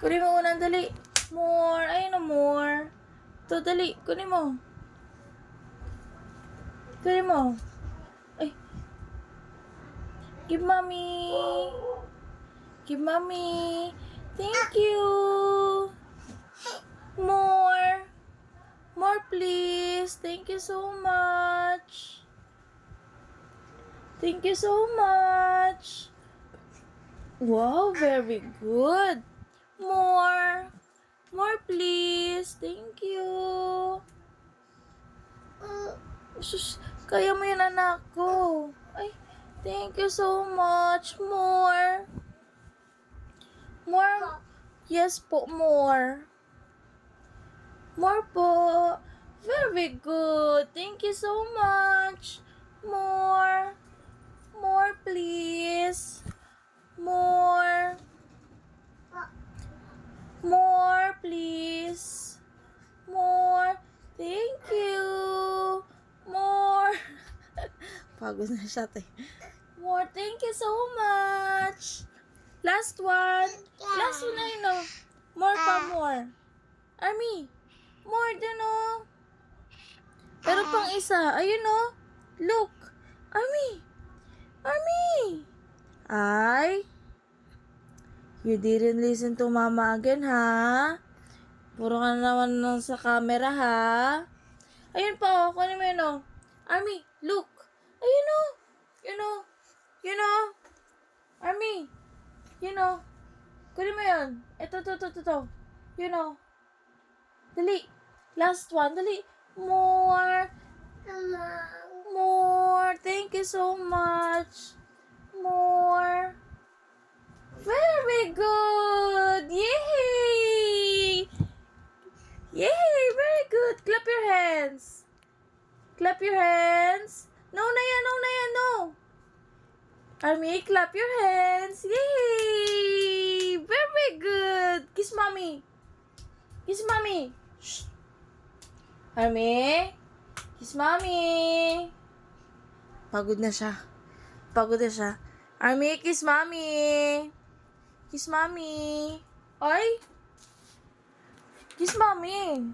Kunin mo unang, dali. More. Ayun na, more. Ito, dali. Kunin mo. Kunin mo. Ay. Give mommy. Give mommy. Thank you. More. More, please. Thank you so much. Thank you so much. Wow, very good. More. More, please. Thank you. Sus, kaya mo yan, anak ko. Ay, thank you so much. More. More. Yes po, more. More po. Very good. Thank you so much. More. More, please. More. More, please. More. Thank you. More. Pagod na siya, te. More. Thank you so much. Last one. Last one na yun, oh. More pa, more. Army. More din, oh. Pero pang isa. Ayun, oh. Look. Army. Army. Ay. You didn't listen to mama again, ha? Puro ka naman sa camera, ha? Ayun pa, oh. Kunin mo yun, oh. Army, look. Ayun, oh. You know. You know. Army. You know. Kunin mo yun. Ito. You know. Dali. Last one. Dali. More. More. Thank you so much. More. Very good. Yay! Yay! Very good. Clap your hands. Clap your hands. No na yan. No. Army, clap your hands. Yay! Very good. Kiss mommy. Kiss mommy. Shh. Army, kiss mommy. Pagod na siya. Army, kiss mommy. Kiss mommy. Ay! Kiss mommy.